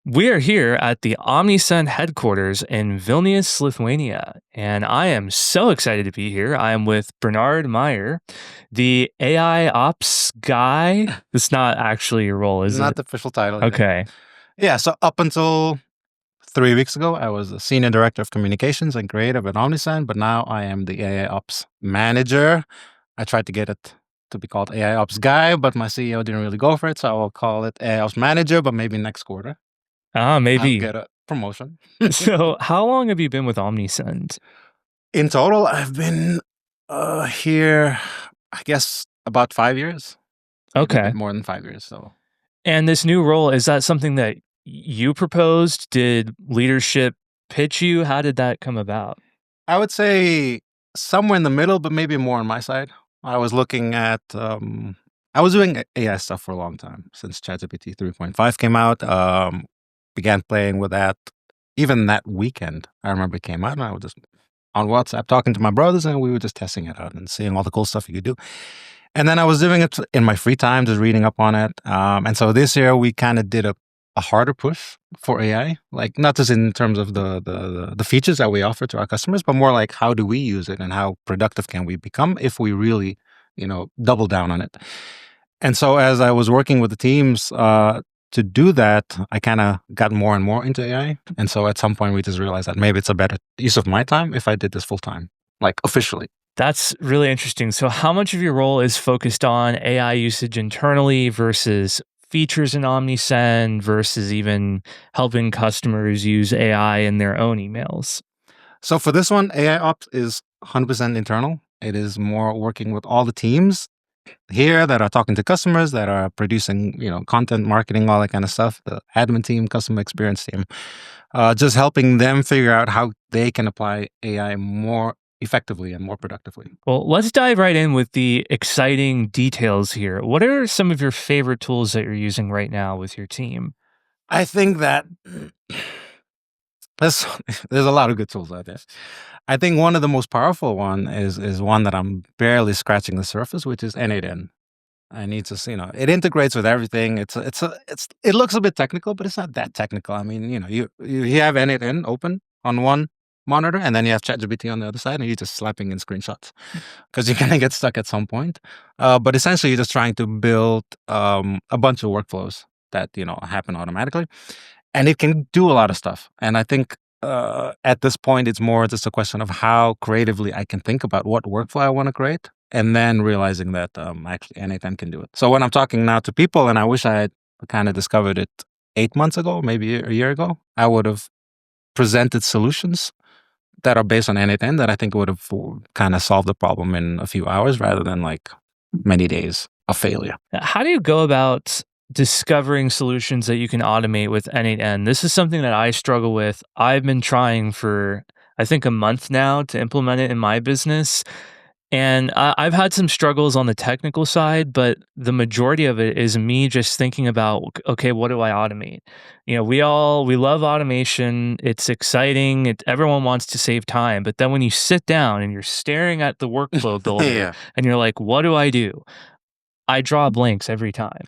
We are here at the Omnisend headquarters in Vilnius, Lithuania, and I am so excited to be here. I am with Bernard Meyer, the AI ops guy. It's not actually your role, is Not it? the official title. Okay. Yeah. So up until 3 weeks ago, I was the senior director of communications and creative at Omnisend, but now I am the AI ops manager. I tried to get it to be called AI ops guy, but my CEO didn't really go for it, so I will call it AI ops manager. But maybe next quarter I'll Maybe. get a promotion. So, how long have you been with Omnisend? In total, I've been here, I guess, about 5 years, maybe a Okay. bit more than 5 years. So And this new role, is that something that you proposed? Did leadership pitch you? How did that come about? I would say somewhere in the middle, but maybe more on my side. I was looking at, I was doing AI stuff for a long time since ChatGPT 3.5 came out. Began playing with that even that weekend. I remember it came out and I was just on WhatsApp talking to my brothers and we were just testing it out and seeing all the cool stuff you could do. And then I was doing it in my free time, just reading up on it. And so this year we kind of did a harder push for AI, like not just in terms of the features that we offer to our customers, but more like how do we use it and how productive can we become if we really, double down on it. And so as I was working with the teams to do that, I kind of got more and more into AI. And so at some point we just realized that maybe it's a better use of my time if I did this full time, like officially. That's really interesting. So, how much of your role is focused on AI usage internally versus features in Omnisend versus even helping customers use AI in their own emails? So for this one, AI ops is 100% internal. It is more working with all the teams here that are talking to customers, that are producing, content, marketing, all that kind of stuff. The admin team, customer experience team, just helping them figure out how they can apply AI more effectively and more productively. Well, let's dive right in with the exciting details here. What are some of your favorite tools that you're using right now with your team? I think that there's there's a lot of good tools out there. I think one of the most powerful one is one that I'm barely scratching the surface, which is N8N. I need to, it integrates with everything. It looks a bit technical, but it's not that technical. I mean, you have N8N open on one monitor, and then you have ChatGPT on the other side, and you're just slapping in screenshots because you're gonna get stuck at some point. But essentially, you're just trying to build a bunch of workflows that happen automatically, and it can do a lot of stuff. And I think at this point, it's more just a question of how creatively I can think about what workflow I want to create, and then realizing that actually anything can do it. So when I'm talking now to people, and I wish I had kind of discovered it 8 months ago, maybe a year ago, I would have presented solutions that are based on anything that I think would have kind of solved the problem in a few hours rather than like many days of failure. How do you go about discovering solutions that you can automate with N8N? This is something that I struggle with. I've been trying for, I think, a month now to implement it in my business. And I've had some struggles on the technical side, but the majority of it is me just thinking about, okay, what do I automate? We love automation. It's exciting. Everyone wants to save time. But then when you sit down and you're staring at the workflow builder Yeah. and you're like, what do? I draw blanks every time.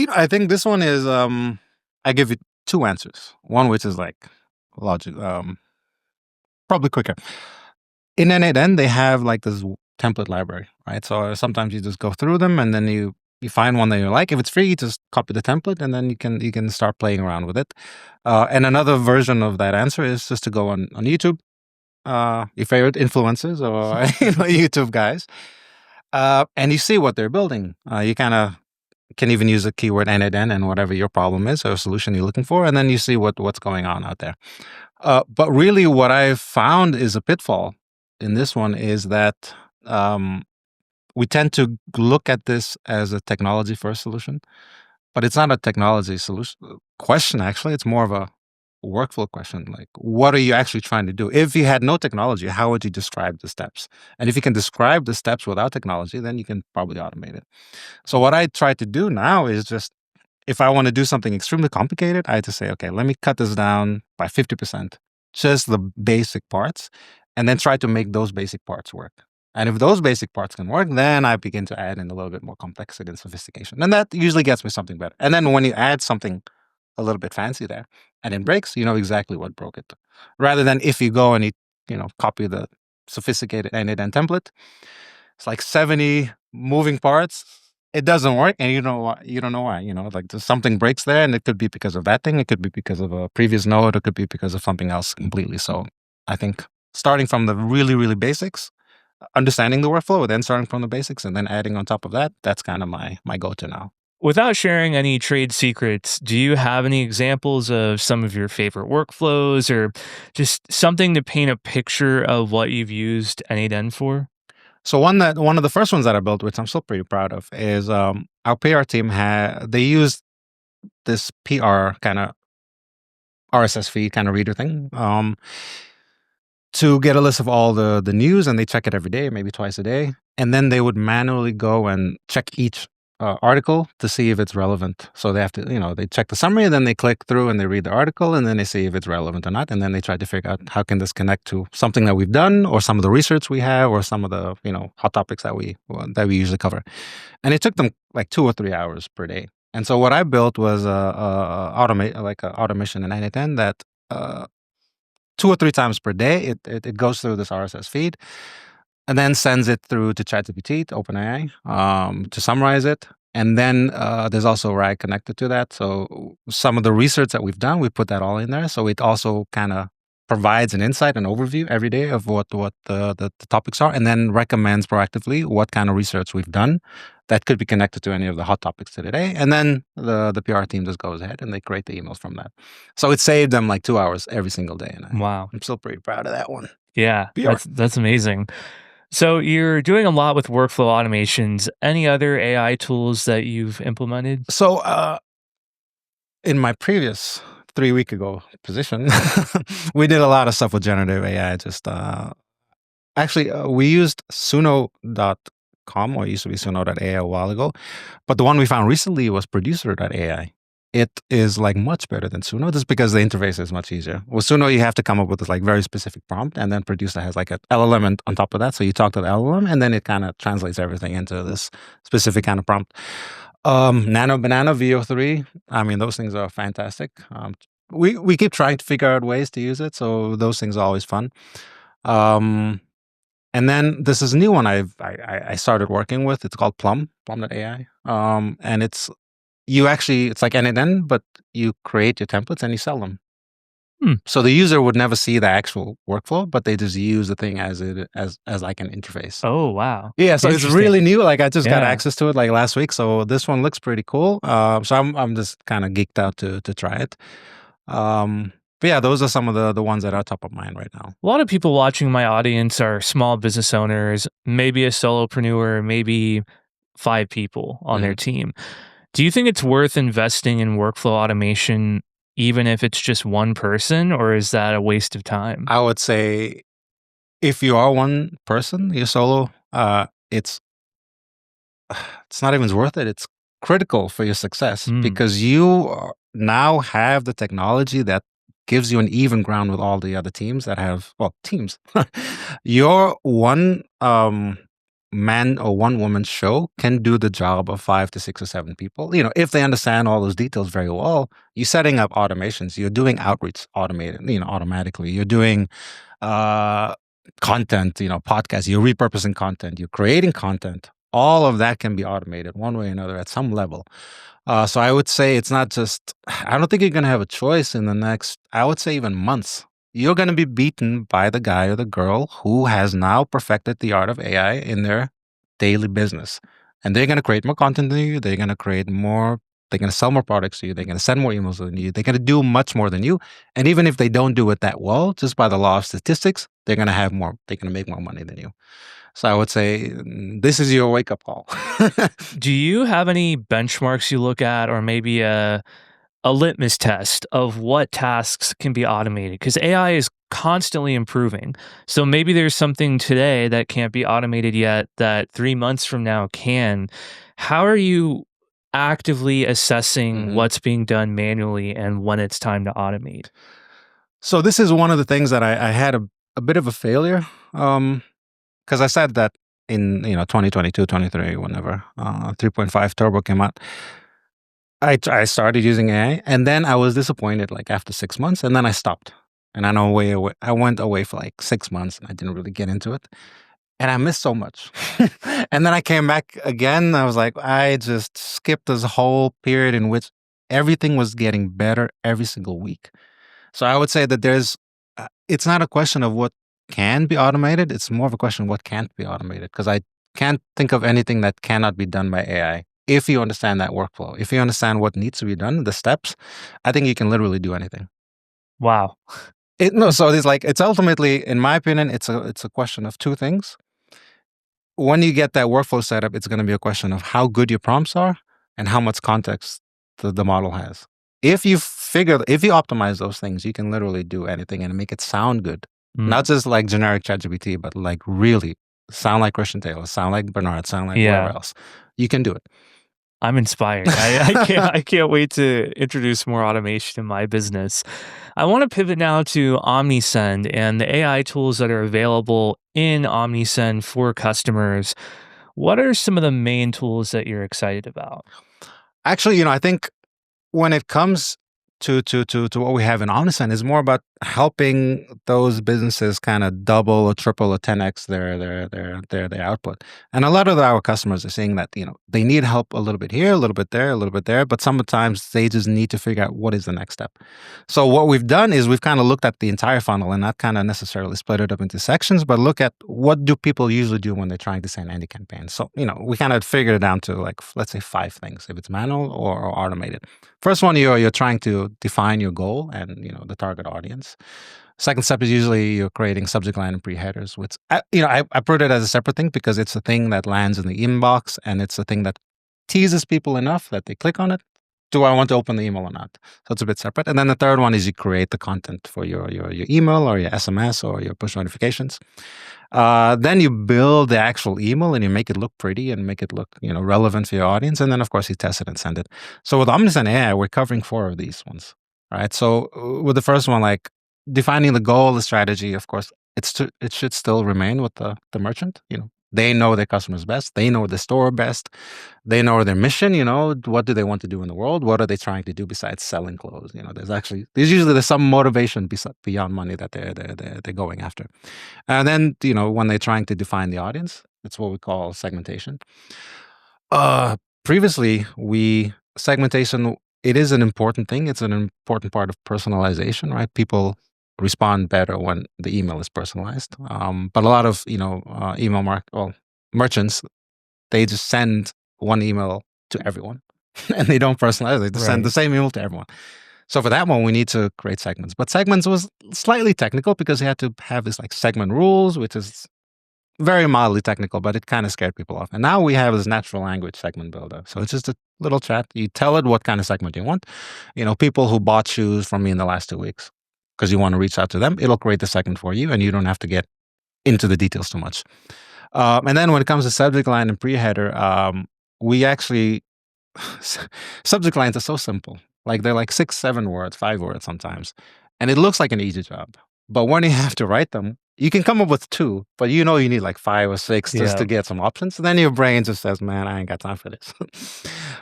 I think this one is I give you two answers. One which is like logic, probably quicker. In N8N, they have like this template library, right? So sometimes you just go through them and then you find one that you like. If it's free, you just copy the template and then you can start playing around with it. And another version of that answer is just to go on YouTube, your favorite influencers or YouTube guys, and you see what they're building. You kind of can even use a keyword N8N and whatever your problem is or solution you're looking for, and then you see what's going on out there. But really, what I've found is a pitfall in this one is that we tend to look at this as a technology first solution, but it's not a technology solution question. Actually, it's more of a workflow question. Like, what are you actually trying to do? If you had no technology, how would you describe the steps? And if you can describe the steps without technology, then you can probably automate it. So what I try to do now is just, if I want to do something extremely complicated, I just say, okay, let me cut this down by 50%, just the basic parts, and then try to make those basic parts work. And if those basic parts can work, then I begin to add in a little bit more complexity and sophistication. And that usually gets me something better. And then when you add something a little bit fancy there, and it breaks, you know exactly what broke it. Rather than if you go and copy the sophisticated end-to-end template, it's like 70 moving parts. It doesn't work, and you know why. You don't know why. Like there's something breaks there, and it could be because of that thing. It could be because of a previous node. It could be because of something else completely. So I think starting from the really, really basics, understanding the workflow, and then starting from the basics, and then adding on top of that, that's kind of my go-to now. Without sharing any trade secrets, do you have any examples of some of your favorite workflows or just something to paint a picture of what you've used N8N for? So one of the first ones that I built, which I'm still pretty proud of, is our PR team they used this PR kind of RSS feed kind of reader thing to get a list of all the news, and they check it every day, maybe twice a day, and then they would manually go and check each article to see if it's relevant. So they have to, they check the summary, and then they click through and they read the article, and then they see if it's relevant or not, and then they try to figure out how can this connect to something that we've done, or some of the research we have, or some of the hot topics that we usually cover. And it took them like 2 or 3 hours per day. And so what I built was a automation in N8N that 2 or 3 times per day it goes through this RSS feed and then sends it through to ChatGPT, to OpenAI, to summarize it. And then there's also RAG connected to that. So some of the research that we've done, we put that all in there. So it also kind of provides an insight, an overview every day of what the topics are, and then recommends proactively what kind of research we've done that could be connected to any of the hot topics to the day. And then the PR team just goes ahead and they create the emails from that. So it saved them like 2 hours every single day. And Wow. I'm still pretty proud of that one. Yeah, PR. that's amazing. So you're doing a lot with workflow automations. Any other AI tools that you've implemented? So in my previous 3 week ago position, we did a lot of stuff with generative AI. Just actually, we used Suno.com, or it used to be Suno.ai a while ago. But the one we found recently was Producer.ai. It is like much better than Suno, just because the interface is much easier. With Suno, you have to come up with this like very specific prompt, and then Producer has like an LLM on top of that. So you talk to the LLM, and then it kind of translates everything into this specific kind of prompt. Nano Banana VO3. I mean, those things are fantastic. We keep trying to figure out ways to use it, so those things are always fun. And then this is a new one I started working with. It's called Plum.ai. And it's like N8N, but you create your templates and you sell them. So the user would never see the actual workflow, but they just use the thing as like an interface. Oh, wow. Yeah, so it's really new. Like I just got Yeah. access to it like last week, so this one looks pretty cool. So I'm just kind of geeked out to try it. But yeah, those are some of the ones that are top of mind right now. A lot of people watching my audience are small business owners, maybe a solopreneur, maybe 5 people on their team. Do you think it's worth investing in workflow automation even if it's just one person, or is that a waste of time? I would say if you are one person, you're solo, it's not even worth it. It's critical for your success because you now have the technology that gives you an even ground with all the other teams that have, teams. Your one man or one woman show can do the job of 5 to 6 or 7 people. If they understand all those details very well, you're setting up automations. You're doing outreach automatically. You're doing content, podcasts. You're repurposing content. You're creating content. All of that can be automated one way or another at some level. So I would say it's not just, I don't think you're going to have a choice in the next, I would say even months. You're going to be beaten by the guy or the girl who has now perfected the art of AI in their daily business. And they're going to create more content than you. They're going to sell more products to you. They're going to send more emails than you. They're going to do much more than you. And even if they don't do it that well, just by the law of statistics, they're going to make more money than you. So I would say this is your wake-up call. Do you have any benchmarks you look at, or maybe a litmus test of what tasks can be automated? Because AI is constantly improving. So maybe there's something today that can't be automated yet that 3 months from now can. How are you actively assessing what's being done manually and when it's time to automate? So this is one of the things that I had a bit of a failure. Because I said that in 2022, 23, whenever 3.5 Turbo came out, I started using AI, and then I was disappointed like after 6 months, and then I stopped. And I went away for like 6 months, and I didn't really get into it, and I missed so much. And then I came back again. I was like, I just skipped this whole period in which everything was getting better every single week. So I would say that it's not a question of what can be automated. It's more of a question of what can't be automated. Because I can't think of anything that cannot be done by AI. If you understand that workflow, if you understand what needs to be done, the steps, I think you can literally do anything. Wow. No, so it's ultimately, in my opinion, it's a question of two things. When you get that workflow set up, it's going to be a question of how good your prompts are and how much context the model has. If you optimize those things, you can literally do anything and make it sound good. Mm. Not just like generic ChatGPT, but like really sound like Christian Taylor, sound like Bernard, sound like whoever Yeah. else. You can do it. I'm inspired. I can't wait to introduce more automation in my business. I want to pivot now to Omnisend and the AI tools that are available in Omnisend for customers. What are some of the main tools that you're excited about? Actually, I think when it comes to what we have in Omnisend is more about helping those businesses kind of double or triple or 10x their output. And a lot of our customers are saying that, they need help a little bit here, a little bit there, a little bit there, but sometimes they just need to figure out what is the next step. So what we've done is we've kind of looked at the entire funnel and not kind of necessarily split it up into sections, but look at what do people usually do when they're trying to send any campaign. So, we kind of figured it down to like, let's say 5 things, if it's manual or automated. First one, you're trying to define your goal and the target audience. Second step is usually you're creating subject line and pre-headers, which I put it as a separate thing because it's a thing that lands in the inbox and it's a thing that teases people enough that they click on it. Do I want to open the email or not? So it's a bit separate. And then the third one is you create the content for your email or your SMS or your push notifications. Then you build the actual email and you make it look pretty and make it look, relevant for your audience. And then of course you test it and send it. So with Omnisend AI, we're covering 4 of these ones, right? So with the first one, like defining the goal, the strategy, of course, it should still remain with the merchant. They know their customers best. They know the store best. They know their mission. What do they want to do in the world? What are they trying to do besides selling clothes? There's some motivation beyond money that they're going after. And then, when they're trying to define the audience, it's what we call segmentation. Previously, segmentation, it is an important thing. It's an important part of personalization, right? People respond better when the email is personalized. But a lot of, merchants, they just send one email to everyone and they don't personalize. They just send the same email to everyone. So for that one, we need to create segments. But segments was slightly technical because you had to have this like segment rules, which is very mildly technical, but it kind of scared people off. And now we have this natural language segment builder. So it's just a little chat. You tell it what kind of segment you want. People who bought shoes from me in the last 2 weeks because you want to reach out to them, it'll create the segment for you and you don't have to get into the details too much. And then when it comes to subject line and pre-header, we actually, subject lines are so simple. Like they're like 6, 7 words, 5 words sometimes. And it looks like an easy job. But when you have to write them, you can come up with 2, but you need like 5 or 6 just to get some options. And then your brain just says, man, I ain't got time for this.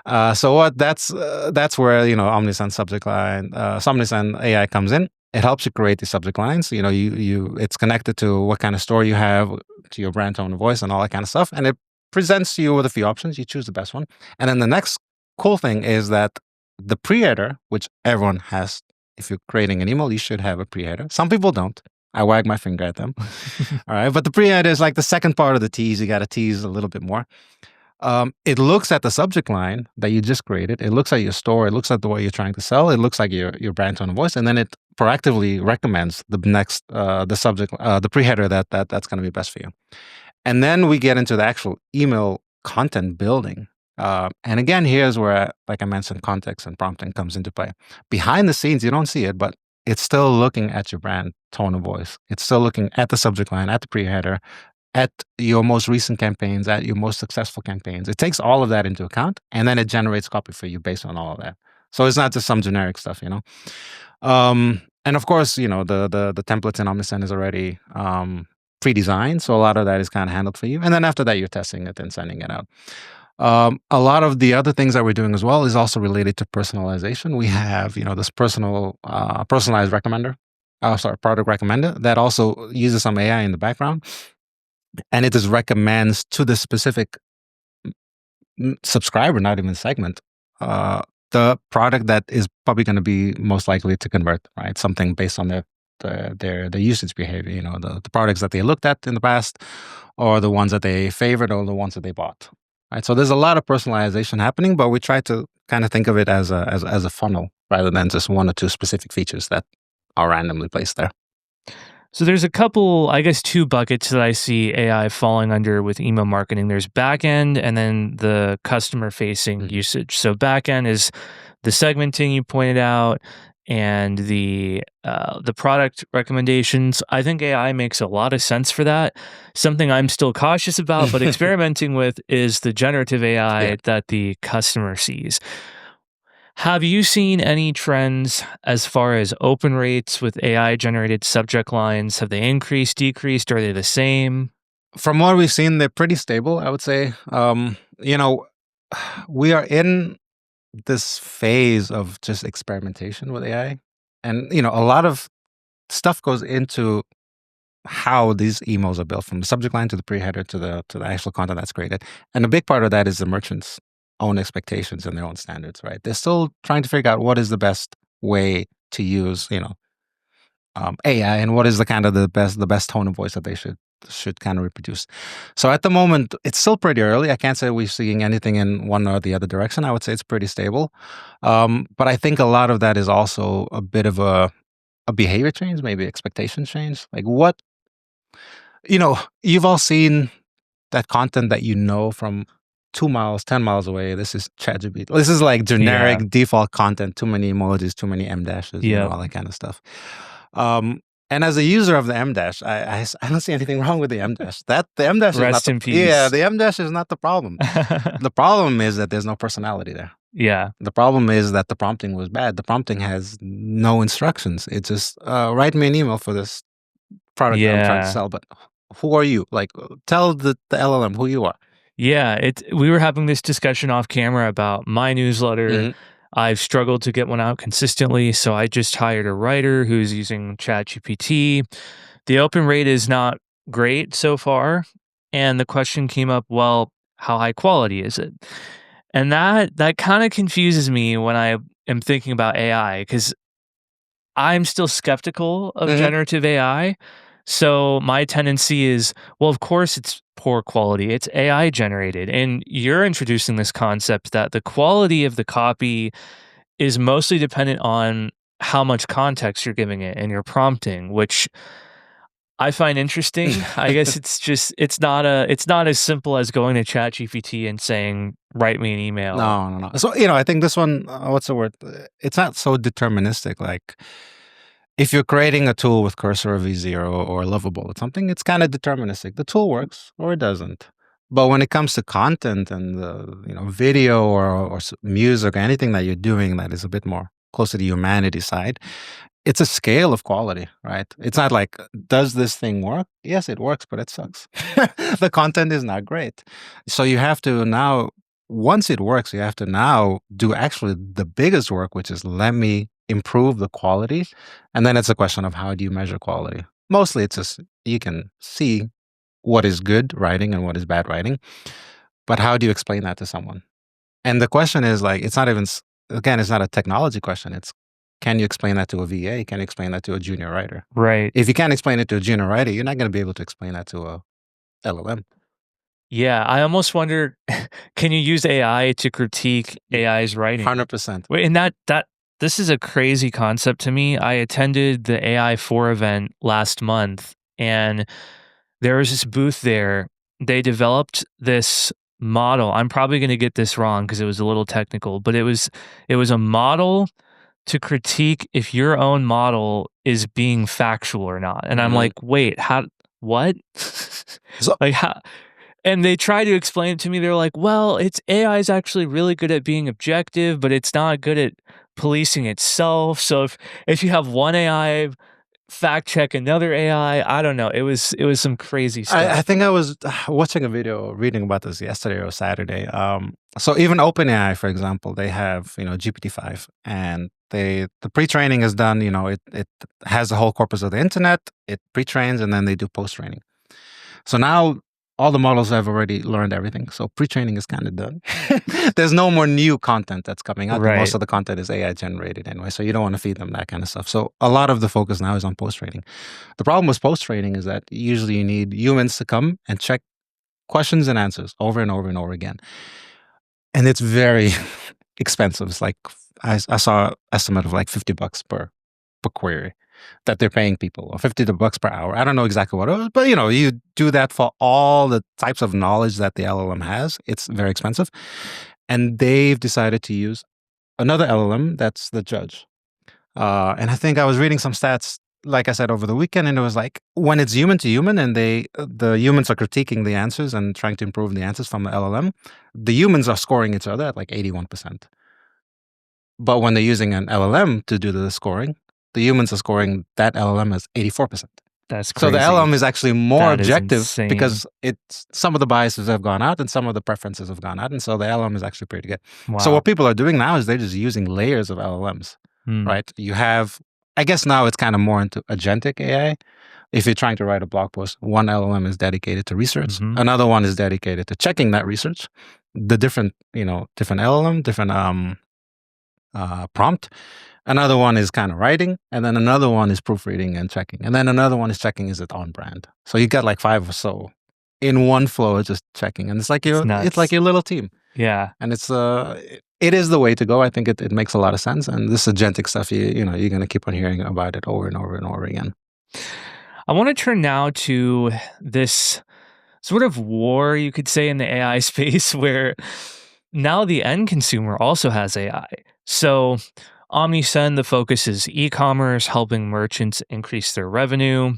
That's where, Omnisend subject line, Omnisend AI comes in. It helps you create the subject lines. It's connected to what kind of store you have, to your brand tone of voice and all that kind of stuff. And it presents you with a few options. You choose the best one. And then the next cool thing is that the pre-header, which everyone has, if you're creating an email, you should have a pre-header. Some people don't. I wag my finger at them. All right. But the pre-header is like the second part of the tease. You got to tease a little bit more. It looks at the subject line that you just created. It looks at your store. It looks at the way you're trying to sell. It looks like your brand tone of voice. And then it proactively recommends the next, the subject, the pre-header that's going to be best for you. And then we get into the actual email content building. And again, here's where, like I mentioned, context and prompting comes into play. Behind the scenes, you don't see it, but it's still looking at your brand tone of voice. It's still looking at the subject line, at the pre-header, at your most recent campaigns, at your most successful campaigns. It takes all of that into account, and then it generates copy for you based on all of that. So it's not just some generic stuff, And of course, the templates in Omnisend is already pre-designed, so a lot of that is kind of handled for you. And then after that, you're testing it and sending it out. A lot of the other things that we're doing as well is also related to personalization. We have, this personalized recommender, sorry, product recommender that also uses some AI in the background, and it just recommends to the specific subscriber, not even segment, uh, the product that is probably going to be most likely to convert, right? Something based on their usage behavior. The products that they looked at in the past, or the ones that they favored, or the ones that they bought. Right. So there's a lot of personalization happening, but we try to kind of think of it as a funnel rather than just one or two specific features that are randomly placed there. So there's a couple, I guess, two buckets that I see AI falling under with email marketing. There's backend and then the customer facing Mhm. usage. So backend is the segmenting you pointed out and the product recommendations. I think AI makes a lot of sense for that. Something I'm still cautious about, but experimenting with is the generative Yeah. AI that the customer sees. Have you seen any trends as far as open rates with AI generated subject lines? Have they increased, decreased, or are they the same? From what we've seen, they're pretty stable, I would say. We are in this phase of just experimentation with AI. And, a lot of stuff goes into how these emails are built, from the subject line to the pre-header to the actual content that's created. And a big part of that is the merchant's own expectations and their own standards, right? They're still trying to figure out what is the best way to use, AI, and what is the best tone of voice that they should kind of reproduce. So at the moment, it's still pretty early. I can't say we're seeing anything in one or the other direction. I would say it's pretty stable. But I think a lot of that is also a bit of a behavior change, maybe expectation change. Like you've all seen that content that from 2 miles, 10 miles away. This is ChatGPT. This is like Yeah. generic default content, too many emojis, too many M dashes, Yep. all that kind of stuff. And as a user of the M dash, I don't see anything wrong with the M dash. The M dash is not Rest the in yeah, peace. the M dash is not the problem. The problem is that there's no personality there. Yeah. The problem is that the prompting was bad. The prompting has no instructions. It's just write me an email for this product that I'm trying to Yeah. sell. But who are you? Like, tell the LLM who you are. Yeah, we were having this discussion off camera about my newsletter. Mhm. I've struggled to get one out consistently, so I just hired a writer who's using ChatGPT. The open rate is not great so far, and the question came up, well, how high quality is it? And that kind of confuses me when I am thinking about AI because I'm still skeptical of Mhm. generative AI. So my tendency is, well, of course it's poor quality. It's AI generated. And you're introducing this concept that the quality of the copy is mostly dependent on how much context you're giving it and your prompting, which I find interesting. I guess it's not as simple as going to ChatGPT and saying, write me an email. No, no, no. So, I think this one, what's the word? It's not so deterministic. Like, if you're creating a tool with Cursor or V0 or Lovable or something, it's kind of deterministic. The tool works or it doesn't. But when it comes to content and video or music or anything that you're doing that is a bit more close to the humanity side, it's a scale of quality, right? It's not like, does this thing work? Yes, it works, but it sucks. The content is not great. So you have to now, once it works, you have to now do actually the biggest work, which is let me improve the quality. And then it's a question of how do you measure quality? Mostly it's just you can see what is good writing and what is bad writing, but how do you explain that to someone? And the question is like, it's not even, again, it's not a technology question. It's, can you explain that to a VA? Can you explain that to a junior writer? Right. If you can't explain it to a junior writer, you're not going to be able to explain that to a LLM. Yeah, I almost wonder, can you use AI to critique AI's writing? 100%. Wait, and that this is a crazy concept to me. I attended the AI 4 event last month, and there was this booth there. They developed this model. I'm probably gonna get this wrong because it was a little technical, but it was a model to critique if your own model is being factual or not. And I'm Mhm. like, "Wait, how what?" So, Like, how and they try to explain it to me. They're like, "Well, it's AI is actually really good at being objective, but it's not good at policing itself. So if you have one AI fact check another AI. I don't know. It was some crazy I stuff. think I was watching a video, reading about this yesterday or Saturday. So even OpenAI, for example, they have GPT-5, and the pre-training is done. It has the whole corpus of the internet. It pre-trains, and then they do post-training. So now all the models have already learned everything. So pre-training is kind of done. There's no more new content that's coming out. Most Right. of the content is AI generated anyway. So you don't want to feed them that kind of stuff. So a lot of the focus now is on post-training. The problem with post-training is that usually you need humans to come and check questions and answers over and over and over again. And it's very expensive. It's like I saw an estimate of like $50 per query that they're paying people, or $50 per hour. I don't know exactly what it was, but you do that for all the types of knowledge that the LLM has. It's very expensive. And they've decided to use another LLM that's the judge. And I think I was reading some stats, like I said, over the weekend, and it was like when it's human to human, and the humans are critiquing the answers and trying to improve the answers from the LLM, the humans are scoring each other at like 81%. But when they're using an LLM to do the scoring, the humans are scoring that LLM as 84%. That's So the crazy. LLM is actually more That is objective insane. because it's some of the biases have gone out and some of the preferences have gone out, and so the LLM is actually pretty good. So Wow. what people are doing now is they're just using layers of LLMs, Hmm. right? You have, I guess now it's kind of more into agentic AI. If you're trying to write a blog post, one LLM is dedicated to research, Mhm. another one is dedicated to checking that research, the different LLM, different prompt. Another one is kind of writing, and then another one is proofreading and checking, and then another one is checking is it on brand. So you got like five or so in one flow, just checking, and It's it's like nuts. your little team, Yeah. and it is the way to go. I think it makes a lot of sense, and this agentic stuff, you're gonna keep on hearing about it over and over and over again. I want to turn now to this sort of war, you could say, in the AI space where now the end consumer also has AI. So, Omnisend, the focus is e commerce, helping merchants increase their revenue.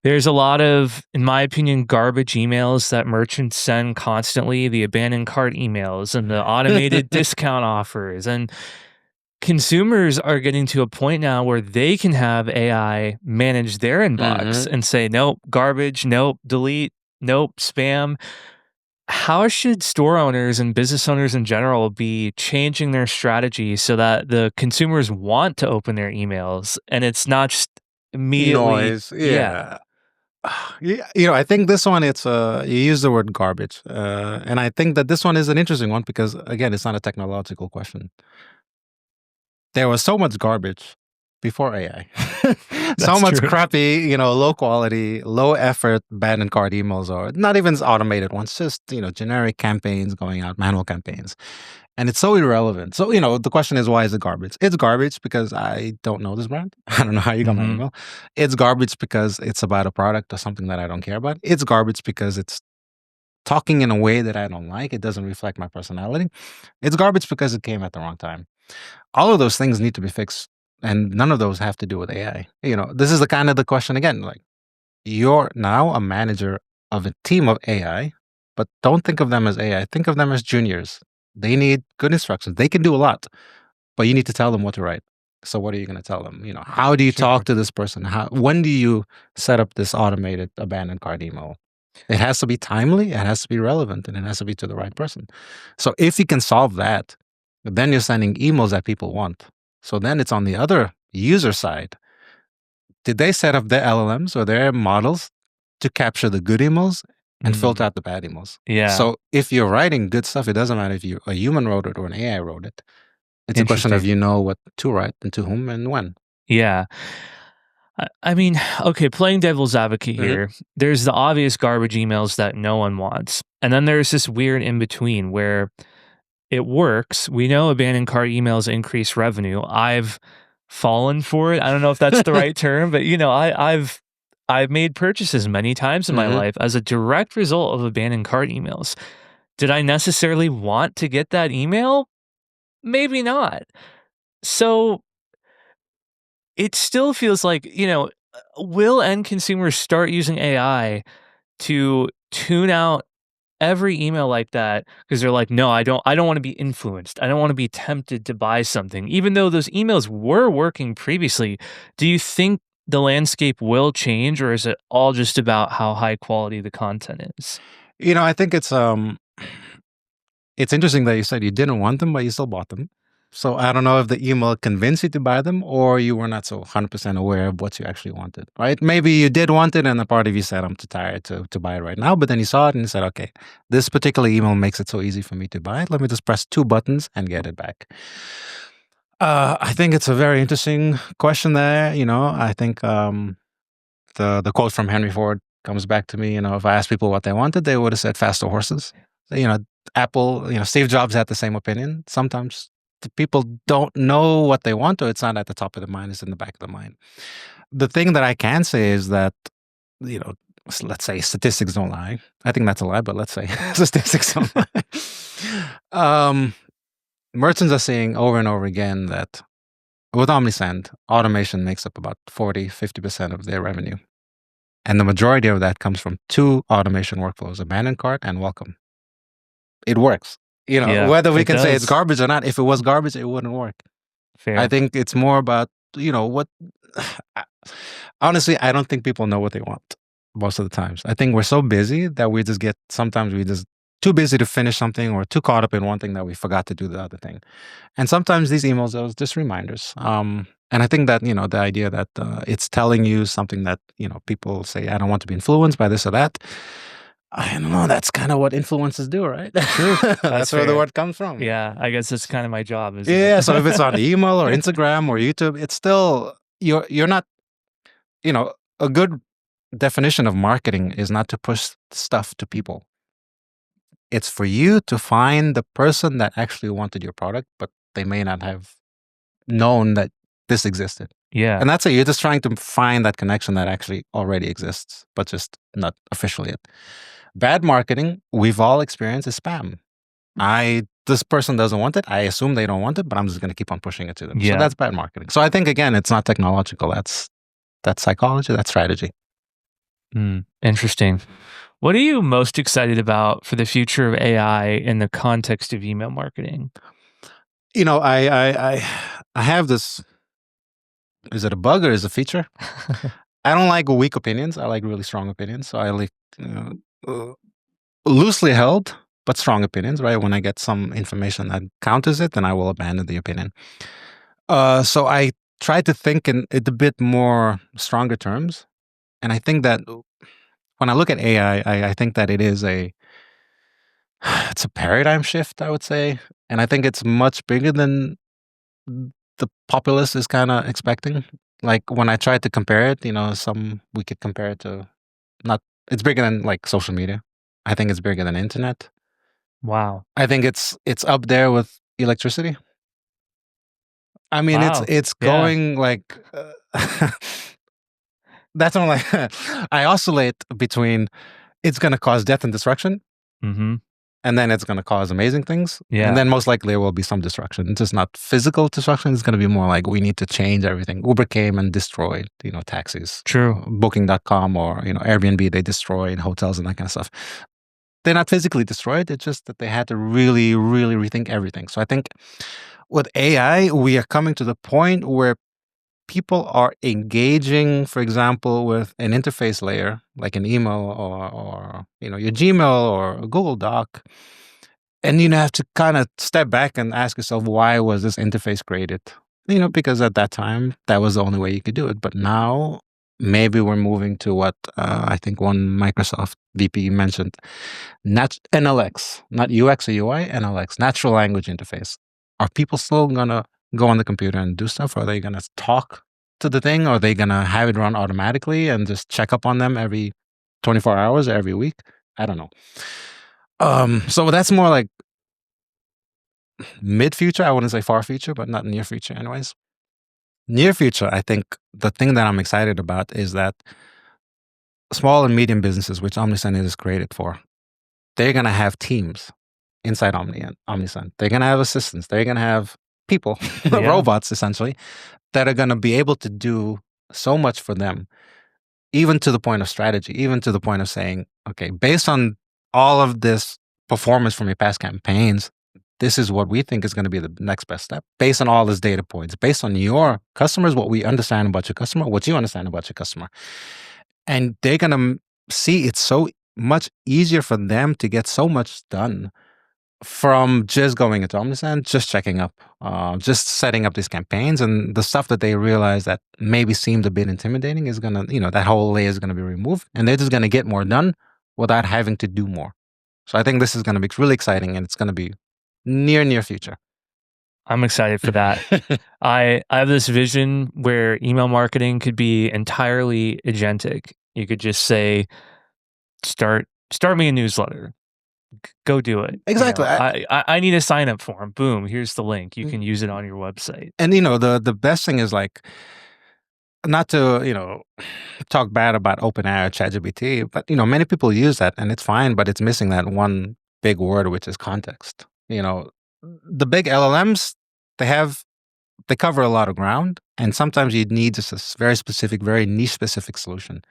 There's a lot of, in my opinion, garbage emails that merchants send constantly, the abandoned cart emails and the automated discount offers. And consumers are getting to a point now where they can have AI manage their inbox Hmm. and say, nope, garbage, nope, delete, nope, spam. How should store owners and business owners in general be changing their strategy so that the consumers want to open their emails and it's not just immediately, Noise, yeah, yeah. Yeah, I think this one, it's you use the word garbage, and I think that this one is an interesting one because again, it's not a technological question. There was so much garbage before AI. So that's much true. crappy, low quality, low effort abandoned cart emails, or not even automated ones, just, generic campaigns going out, manual campaigns. And it's so irrelevant. So, the question is, why is it garbage? It's garbage because I don't know this brand. I don't know how you got my Hmm. email. It's garbage because it's about a product or something that I don't care about. It's garbage because it's talking in a way that I don't like. It doesn't reflect my personality. It's garbage because it came at the wrong time. All of those things need to be fixed, and none of those have to do with AI. This is the kind of the question again, like you're now a manager of a team of AI, but don't think of them as AI. Think of them as juniors. They need good instructions. They can do a lot, but you need to tell them what to write. So what are you going to tell them? How do you talk Sure. to this person? When do you set up this automated abandoned cart email? It has to be timely, it has to be relevant, and it has to be to the right person. So if you can solve that, then you're sending emails that people want. So then it's on the other user side. Did they set up their LLMs or their models to capture the good emails and filter Mm, out the bad emails? yeah. So if you're writing good stuff, it doesn't matter if a human wrote it or an AI wrote it. It's a question of Interesting. what to write and to whom and when. Yeah. I mean, okay, playing devil's advocate Hmm. here, there's the obvious garbage emails that no one wants. And then there's this weird in between where it works. We know abandoned cart emails increase revenue. I've fallen for it. I don't know if that's the right term, but I've made purchases many times in my Hmm. life as a direct result of abandoned cart emails. Did I necessarily want to get that email? Maybe not. So it still feels like, will end consumers start using AI to tune out every email like that because they're like, "No, I don't wanna be influenced. I don't wanna be tempted to buy something." Even though those emails were working previously, do you think the landscape will change, or is it all just about how high quality the content is? I think it's interesting that you said you didn't want them, but you still bought them. So I don't know if the email convinced you to buy them or you were not so 100% aware of what you actually wanted, right? Maybe you did want it and a part of you said, I'm too tired to buy it right now. But then you saw it and you said, okay, this particular email makes it so easy for me to buy it. Let me just press 2 buttons and get it back. I think it's a very interesting question there. I think the quote from Henry Ford comes back to me. If I asked people what they wanted, they would have said faster horses. You know, Apple, Steve Jobs had the same opinion. Sometimes the people don't know what they want, or it's not at the top of the mind, it's in the back of the mind. The thing that I can say is that, you know, let's say statistics don't lie. I think that's a lie, but let's say statistics don't lie. Merchants are saying over and over again that with Omnisend, automation makes up about 40-50% of their revenue. And the majority of that comes from 2 automation workflows, abandoned cart and welcome. It works. Yeah, Whether we it can say it's does. garbage or not, if it was garbage, it wouldn't work. I Fair. think it's more about, what honestly, I don't think people know what they want most of the times. I think we're so busy that sometimes we just too busy to finish something or too caught up in one thing that we forgot to do the other thing. And sometimes these emails are just reminders. And I think that, the idea that it's telling you something that, people say, I don't want to be influenced by this or that. I don't know. That's kind of what influencers do, right? True. That's That's where the fair. word comes from. Yeah, I guess that's kind of my job, isn't Yeah. So if it's on it? email or Instagram or YouTube, it's still you're not, a good definition of marketing is not to push stuff to people. It's for you to find the person that actually wanted your product, but they may not have known that this existed. Yeah. And that's it. You're just trying to find that connection that actually already exists, but just not official yet. Bad marketing, we've all experienced, is spam. This person doesn't want it. I assume they don't want it, but I'm just going to keep on pushing it to them. So Yeah. that's bad marketing. So I think again, it's not technological. That's psychology. That's strategy. Interesting. What are you most excited about for the future of AI in the context of email marketing? I have this. Is it a bug or is it a feature? I don't like weak opinions. I like really strong opinions. So I like loosely held but strong opinions. Right, when I get some information that counters it, then I will abandon the opinion. So I try to think in it a bit more stronger terms, and I think that when I look at AI, I think that it's a paradigm shift. I would say, and I think it's much bigger than the populace is kind of expecting. Like when I tried to compare it, we could compare it to not. It's bigger than like social media. I think it's bigger than internet. Wow. I think it's up there with electricity. I mean, it's Wow. it's Yeah. going like that's what I'm like. I oscillate between it's going to cause death and destruction, Mhm. and then it's going to cause amazing things, and Yeah. then most likely there will be some destruction. It's just not physical destruction. It's going to be more like we need to change everything. Uber came and destroyed, taxis. True. Booking.com or Airbnb, they destroyed hotels and that kind of stuff. They're not physically destroyed. It's just that they had to really, really rethink everything. So I think with AI, we are coming to the point where people are engaging, for example, with an interface layer like an email or your Gmail or a Google Doc, and you have to kind of step back and ask yourself, why was this interface created? Because at that time that was the only way you could do it. But now maybe we're moving to what I think one Microsoft VP mentioned, NLX, not UX or UI, NLX, natural language interface. Are people still gonna go on the computer and do stuff? Or are they gonna talk to the thing? Or are they gonna have it run automatically and just check up on them every 24 hours or every week? I don't know. So that's more like mid future. I wouldn't say far future, but not near future, anyways. Near future, I think the thing that I'm excited about is that small and medium businesses, which Omnisend is created for, they're gonna have teams inside Omnisend. They're gonna have assistants. They're gonna have people, Yeah. robots essentially, that are gonna be able to do so much for them, even to the point of strategy, even to the point of saying, okay, based on all of this performance from your past campaigns, this is what we think is going to be the next best step based on all these data points, based on your customers, what we understand about your customer, what you understand about your customer. And they're going to see it's so much easier for them to get so much done from just going into Omnisend, just checking up, just setting up these campaigns, and the stuff that they realize that maybe seemed a bit intimidating is gonna, that whole layer is gonna be removed, and they're just gonna get more done without having to do more. So I think this is gonna be really exciting, and it's gonna be near future. I'm excited for that. I have this vision where email marketing could be entirely agentic. You could just say, start me a newsletter. Go do it. Exactly. I need a sign up form. Boom, here's the link. You can use it on your website. And the best thing is, like, not to talk bad about OpenAI or ChatGPT, but many people use that and it's fine, but it's missing that one big word, which is context. The big LLMs, they cover a lot of ground, and sometimes you need just a very specific, very niche specific solution.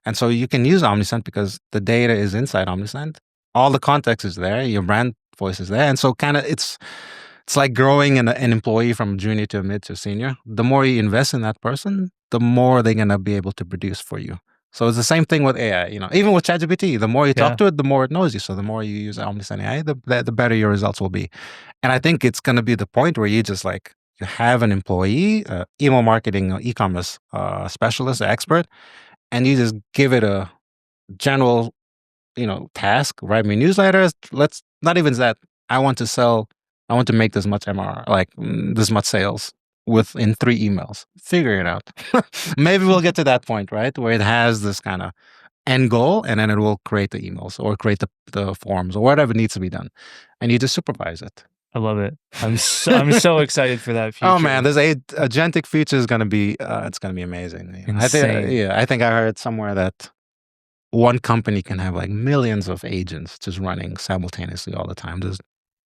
And so you can use Omnisend because the data is inside Omnisend. All the context is there. Your brand voice is there. And so kind of it's like growing an employee from junior to mid to senior. The more you invest in that person, the more they're going to be able to produce for you. So it's the same thing with AI. Even with ChatGPT, the more you talk to it, the more it knows you. So the more you use Omnisend AI, the better your results will be. And I think it's going to be the point where you just like, you have an employee, email marketing, e-commerce specialist, expert, and you just give it a general, task, write me newsletters. Let's not even that. I want to make this much MR, like this much sales within 3 emails. Figure it out. Maybe we'll get to that point, right? Where it has this kind of end goal, and then it will create the emails or create the forms or whatever needs to be done. And you just supervise it. I love it. I'm so excited for that future. Oh man, this agentic future is going to be it's going to be amazing. Insane. I think I heard somewhere that one company can have like millions of agents just running simultaneously all the time. Just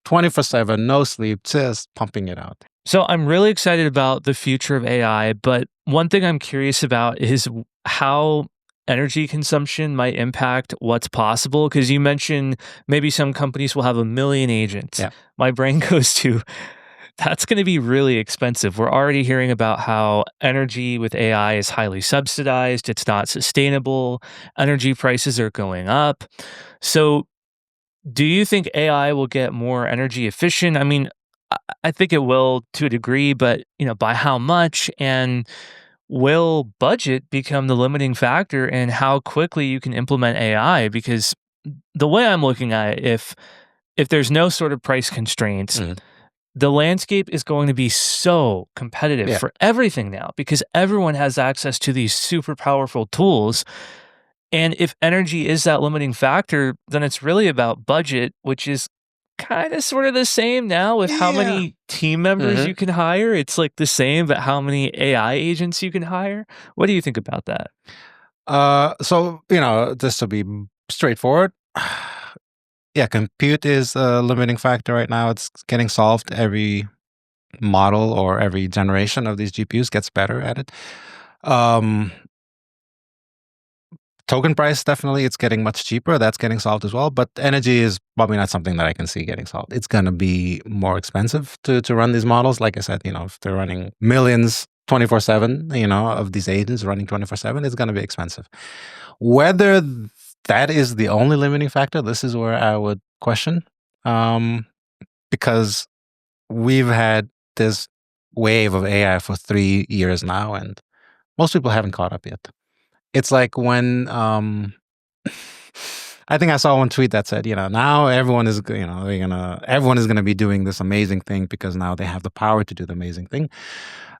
24/7, no sleep, just pumping it out. So I'm really excited about the future of AI, but one thing I'm curious about is how energy consumption might impact what's possible. Because you mentioned maybe some companies will have 1 million agents. Yeah. My brain goes to, that's going to be really expensive. We're already hearing about how energy with AI is highly subsidized. It's not sustainable. Energy prices are going up. So do you think AI will get more energy efficient? I mean, I think it will to a degree, but by how much? And will budget become the limiting factor in how quickly you can implement AI? Because the way I'm looking at it, if there's no sort of price constraints, the landscape is going to be so competitive for everything now because everyone has access to these super powerful tools. And if energy is that limiting factor, then it's really about budget, which is kind of sort of the same now with how many team members you can hire. It's like the same, but how many AI agents you can hire. What do you think about that? So, just to be straightforward, compute is a limiting factor right now. It's getting solved. Every model or every generation of these GPUs gets better at it. Token price, definitely, it's getting much cheaper. That's getting solved as well. But energy is probably not something that I can see getting solved. It's going to be more expensive to run these models. Like I said, if they're running millions 24/7, of these agents running 24/7, it's going to be expensive. Whether that is the only limiting factor, this is where I would question. Because we've had this wave of AI for 3 years now, and most people haven't caught up yet. It's like when I think I saw one tweet that said, now everyone is, everyone is gonna be doing this amazing thing because now they have the power to do the amazing thing.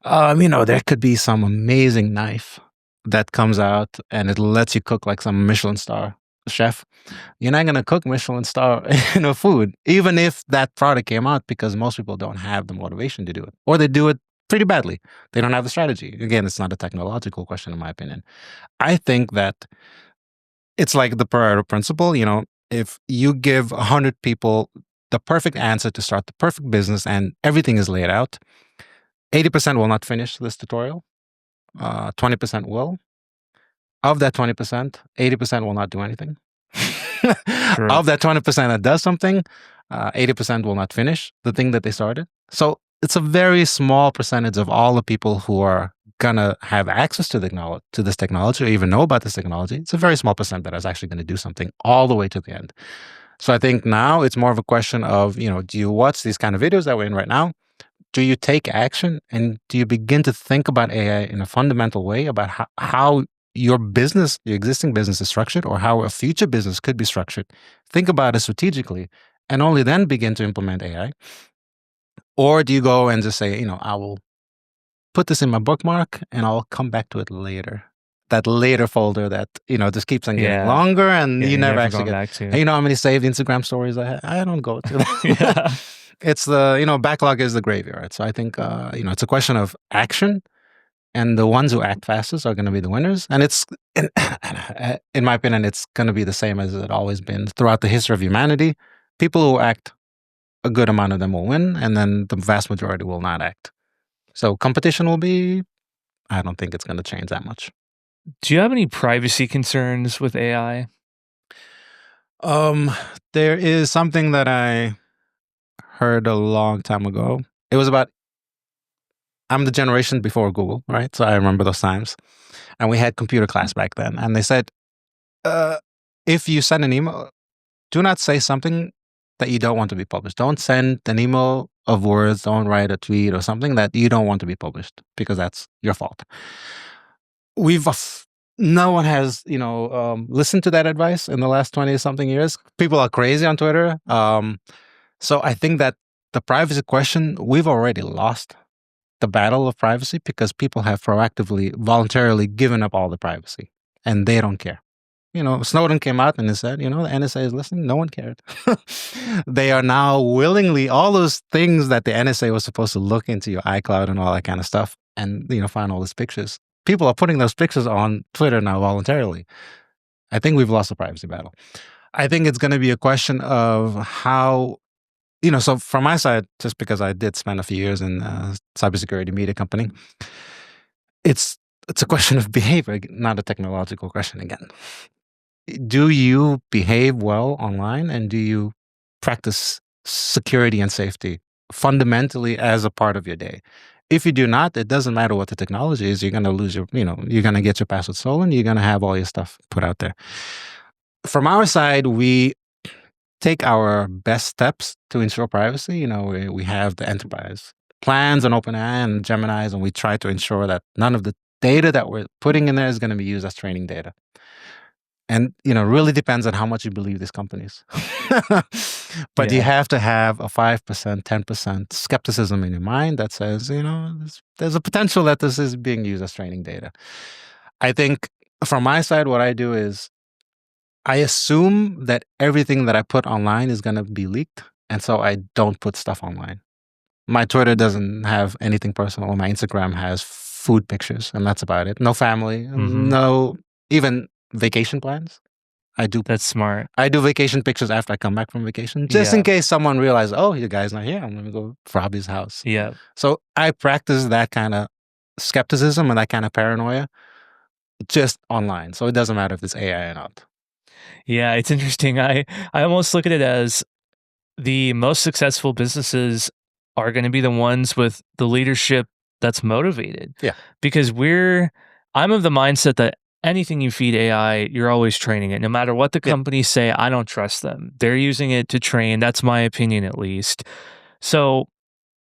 There could be some amazing knife that comes out and it lets you cook like some Michelin star chef. You're not gonna cook Michelin star, food, even if that product came out, because most people don't have the motivation to do it, or they do it pretty badly. They don't have the strategy. Again, it's not a technological question, in my opinion. I think that it's like the Pareto principle. If you give 100 people the perfect answer to start the perfect business and everything is laid out, 80% will not finish this tutorial. 20% will. Of that 20%, 80% will not do anything. Of that 20% that does something, 80% will not finish the thing that they started. So it's a very small percentage of all the people who are gonna have access to this technology or even know about this technology. It's a very small percent that is actually going to do something all the way to the end. So I think now it's more of a question of, do you watch these kind of videos that we're in right now? Do you take action, and do you begin to think about AI in a fundamental way about how your business, your existing business is structured, or how a future business could be structured? Think about it strategically and only then begin to implement AI. Or do you go and just say, I will put this in my bookmark and I'll come back to it later? That later folder that, just keeps on getting Yeah. longer and Yeah, you you're never never actually going get. back And to. you know how many saved Instagram stories I have? I don't go to that. Yeah. It's the, backlog is the graveyard. So I think, it's a question of action, and the ones who act fastest are going to be the winners. And in my opinion, it's going to be the same as it always been throughout the history of humanity. People who act, a good amount of them will win, and then the vast majority will not act. So competition will be, I don't think it's going to change that much. Do you have any privacy concerns with AI? Um, there is something that I heard a long time ago. It was about, I'm the generation before Google, right? So I remember those times. And we had computer class back then. And they said, uh, if you send an email, do not say something that you don't want to be published. Don't send an email of words. Don't write a tweet or something that you don't want to be published, because that's your fault. We've No one has listened to that advice in the last 20 something years. People are crazy on Twitter. So I think that the privacy question, we've already lost the battle of privacy, because people have proactively, voluntarily given up all the privacy, and they don't care. Snowden came out and he said, the NSA is listening. No one cared. They are now willingly, all those things that the NSA was supposed to look into your iCloud and all that kind of stuff, and, find all these pictures. People are putting those pictures on Twitter now voluntarily. I think we've lost the privacy battle. I think it's going to be a question of how, so from my side, just because I did spend a few years in a cybersecurity media company, it's a question of behavior, not a technological question again. Do you behave well online, and do you practice security and safety fundamentally as a part of your day? If you do not, it doesn't matter what the technology is. You're going to lose you're going to get your password stolen. You're going to have all your stuff put out there. From our side, we take our best steps to ensure privacy. We have the enterprise plans on OpenAI and Gemini's, and we try to ensure that none of the data that we're putting in there is going to be used as training data. And, really depends on how much you believe these companies. But you Yeah. have to have a 5%, 10% skepticism in your mind that says, there's a potential that this is being used as training data. I think from my side, what I do is I assume that everything that I put online is going to be leaked. And so I don't put stuff online. My Twitter doesn't have anything personal. My Instagram has food pictures, and that's about it. No family, Mhm. no even vacation plans. That's smart. I do vacation pictures after I come back from vacation, just in Yeah. case someone realizes, oh, your guy's not here. I'm going to go rob his house. Yeah. So I practice that kind of skepticism and that kind of paranoia just online. So it doesn't matter if it's AI or not. Yeah, it's interesting. I almost look at it as the most successful businesses are gonna be the ones with the leadership that's motivated. Yeah. Because I'm of the mindset that anything you feed AI, you're always training it. No matter what the Yeah. companies say, I don't trust them. They're using it to train. That's my opinion, at least. So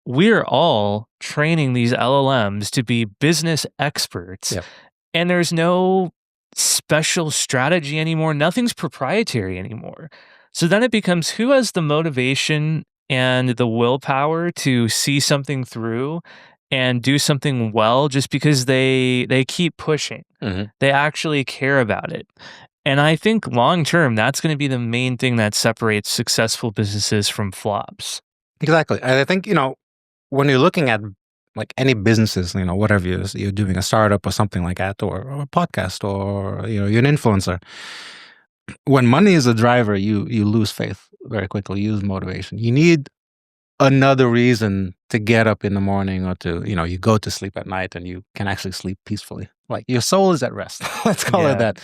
we're all training these LLMs to be business experts. Yeah. And there's no special strategy anymore. Nothing's proprietary anymore. So then it becomes, who has the motivation and the willpower to see something through and do something well, just because they keep pushing. Mhm. They actually care about it. And I think long term, that's going to be the main thing that separates successful businesses from flops. Exactly. And I think, when you're looking at like any businesses, whatever you're doing, a startup or something like that, or a podcast, or, you're an influencer, when money is a driver, you lose faith very quickly. You lose motivation. You need another reason to get up in the morning, or to, you go to sleep at night and you can actually sleep peacefully. Like, your soul is at rest. Let's call it Yeah. that.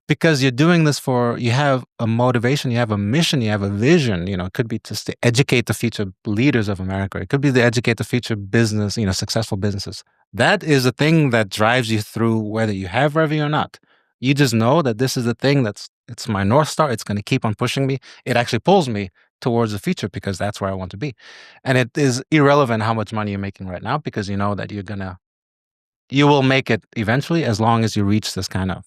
Because you're doing this for, you have a motivation, you have a mission, you have a vision. It could be just to educate the future leaders of America. It could be to educate the future business, successful businesses. That is a thing that drives you through whether you have revenue or not. You just know that this is the thing it's my North Star. It's going to keep on pushing me. It actually pulls me towards the future because that's where I want to be. And it is irrelevant how much money you're making right now, because you know that you will make it eventually, as long as you reach this kind of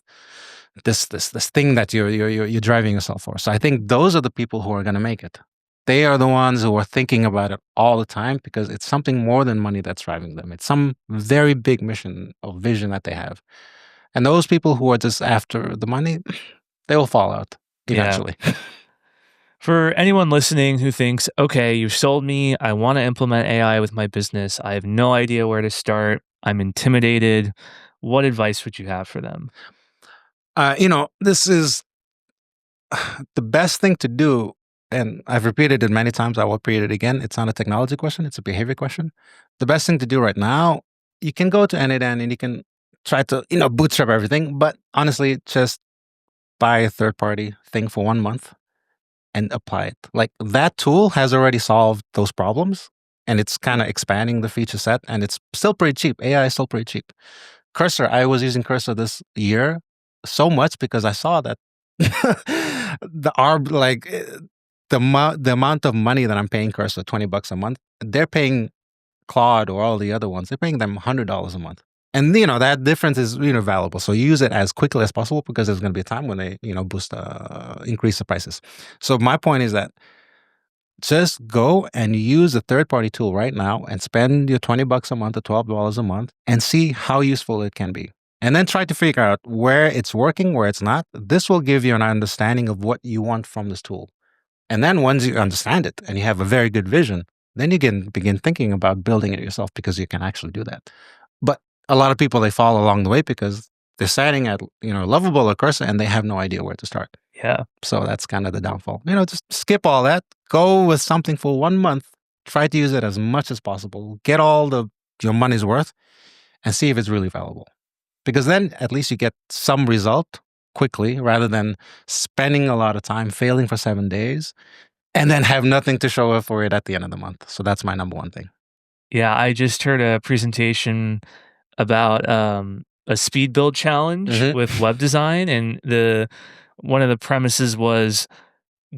this thing that you're driving yourself for. So I think those are the people who are going to make it. They are the ones who are thinking about it all the time, because it's something more than money that's driving them. It's some very big mission or vision that they have. And those people who are just after the money, they will fall out Yeah. eventually. For anyone listening who thinks, okay, you've sold me, I want to implement AI with my business, I have no idea where to start, I'm intimidated, what advice would you have for them? This is the best thing to do, and I've repeated it many times. I will repeat it again. It's not a technology question; it's a behavior question. The best thing to do right now, you can go to Anydan and you can try to, bootstrap everything. But honestly, just buy a third party thing for 1 month and apply it. Like, that tool has already solved those problems, and it's kind of expanding the feature set, and it's still pretty cheap. AI is still pretty cheap. Cursor, I was using Cursor this year so much because I saw that the arb like the amount of money that I'm paying Cursor, $20 a month, they're paying Claude or all the other ones, they're paying them $100 a month. And that difference is valuable. So use it as quickly as possible, because there's going to be a time when they increase the prices. So my point is that just go and use a third party tool right now and spend your $20 a month or $12 a month and see how useful it can be. And then try to figure out where it's working, where it's not. This will give you an understanding of what you want from this tool. And then once you understand it and you have a very good vision, then you can begin thinking about building it yourself, because you can actually do that. But a lot of people, they fall along the way because they're starting at, Lovable or Cursor, and they have no idea where to start. Yeah. So that's kind of the downfall. Just skip all that. Go with something for 1 month. Try to use it as much as possible. Get all your money's worth, and see if it's really valuable. Because then at least you get some result quickly, rather than spending a lot of time failing for 7 days and then have nothing to show for it at the end of the month. So that's my number one thing. Yeah, I just heard a presentation about a speed build challenge Mhm. with web design, and the one of the premises was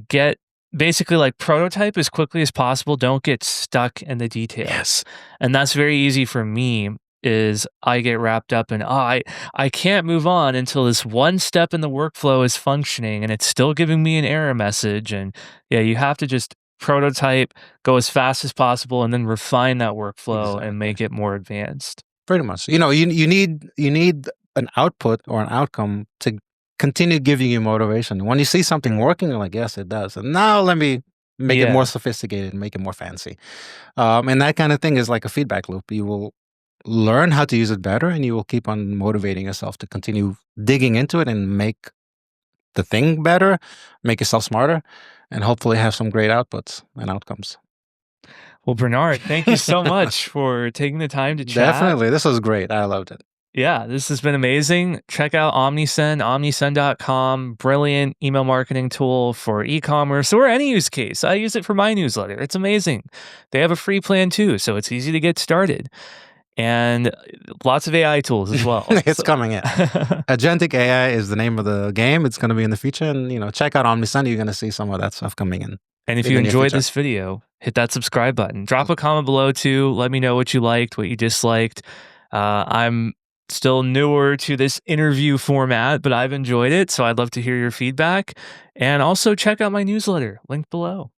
get basically like prototype as quickly as possible. Don't get stuck in the details. Yes. And that's very easy for me. Is I get wrapped up in, I can't move on until this one step in the workflow is functioning and it's still giving me an error message. And yeah, you have to just prototype, go as fast as possible, and then refine that workflow and Exactly. make it more advanced. Pretty much. You need an output or an outcome to continue giving you motivation. When you see something working, you're like, yes, it does. And now let me make it more Yeah. sophisticated, make it more fancy. And that kind of thing is like a feedback loop. You will learn how to use it better, and you will keep on motivating yourself to continue digging into it and make the thing better, make yourself smarter, and hopefully have some great outputs and outcomes. Well, Bernard, thank you so much for taking the time to chat. Definitely. This was great. I loved it. Yeah, this has been amazing. Check out Omnisend, omnisend.com. Brilliant email marketing tool for e-commerce or any use case. I use it for my newsletter. It's amazing. They have a free plan too, so it's easy to get started. And lots of AI tools as well. It's coming in. Agentic AI is the name of the game. It's going to be in the future. And, check out Omnisend. You're going to see some of that stuff coming in. And if In you the near enjoyed future. this video, hit that subscribe button. Drop a comment below too. Let me know what you liked, what you disliked. I'm still newer to this interview format, but I've enjoyed it, so I'd love to hear your feedback. And also check out my newsletter, link below.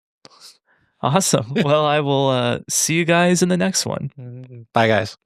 Awesome. Well, I will see you guys in the next one. Bye, guys.